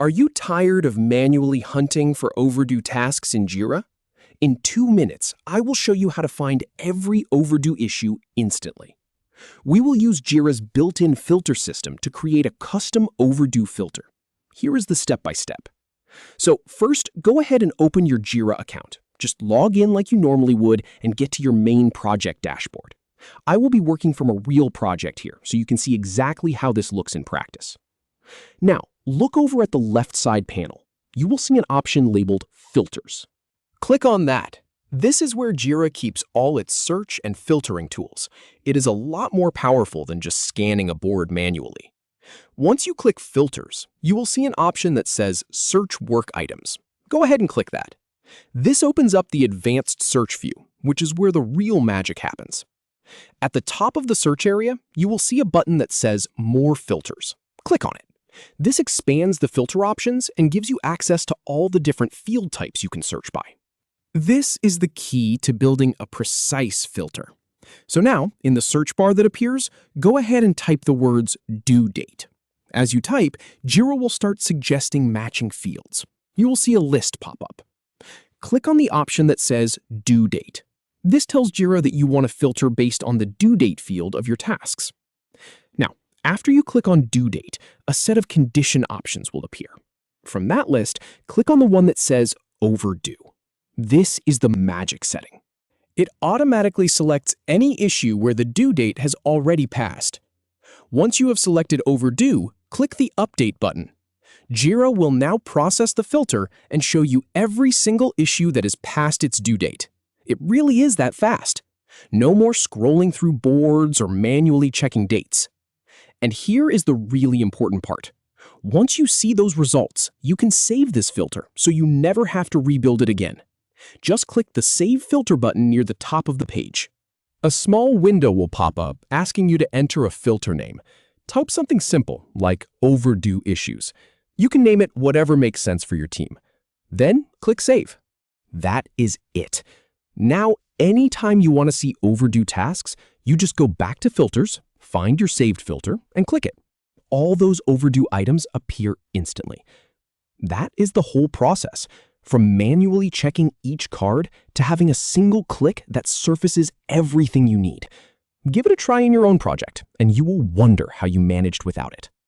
Are you tired of manually hunting for overdue tasks in Jira? In 2 minutes, I will show you how to find every overdue issue instantly. We will use Jira's built-in filter system to create a custom overdue filter. Here is the step-by-step. So first, go ahead and open your Jira account. Just log in like you normally would and get to your main project dashboard. I will be working from a real project here, so you can see exactly how this looks in practice. Now, look over at the left side panel. You will see an option labeled Filters. Click on that. This is where Jira keeps all its search and filtering tools. It is a lot more powerful than just scanning a board manually. Once you click Filters, you will see an option that says Search Work Items. Go ahead and click that. This opens up the advanced search view, which is where the real magic happens. At the top of the search area, you will see a button that says More Filters. Click on it. This expands the filter options and gives you access to all the different field types you can search by. This is the key to building a precise filter. So now, in the search bar that appears, go ahead and type the words due date. As you type, Jira will start suggesting matching fields. You will see a list pop up. Click on the option that says due date. This tells Jira that you want to filter based on the due date field of your tasks. Now, after you click on due date, a set of condition options will appear. From that list, click on the one that says overdue. This is the magic setting. It automatically selects any issue where the due date has already passed. Once you have selected overdue, click the update button. Jira will now process the filter and show you every single issue that is past its due date. It really is that fast. No more scrolling through boards or manually checking dates. And here is the really important part. Once you see those results, you can save this filter so you never have to rebuild it again. Just click the Save Filter button near the top of the page. A small window will pop up asking you to enter a filter name. Type something simple like Overdue Issues. You can name it whatever makes sense for your team. Then click Save. That is it. Now, anytime you want to see overdue tasks, you just go back to Filters, find your saved filter, and click it. All those overdue items appear instantly. That is the whole process, from manually checking each card to having a single click that surfaces everything you need. Give it a try in your own project, and you will wonder how you managed without it.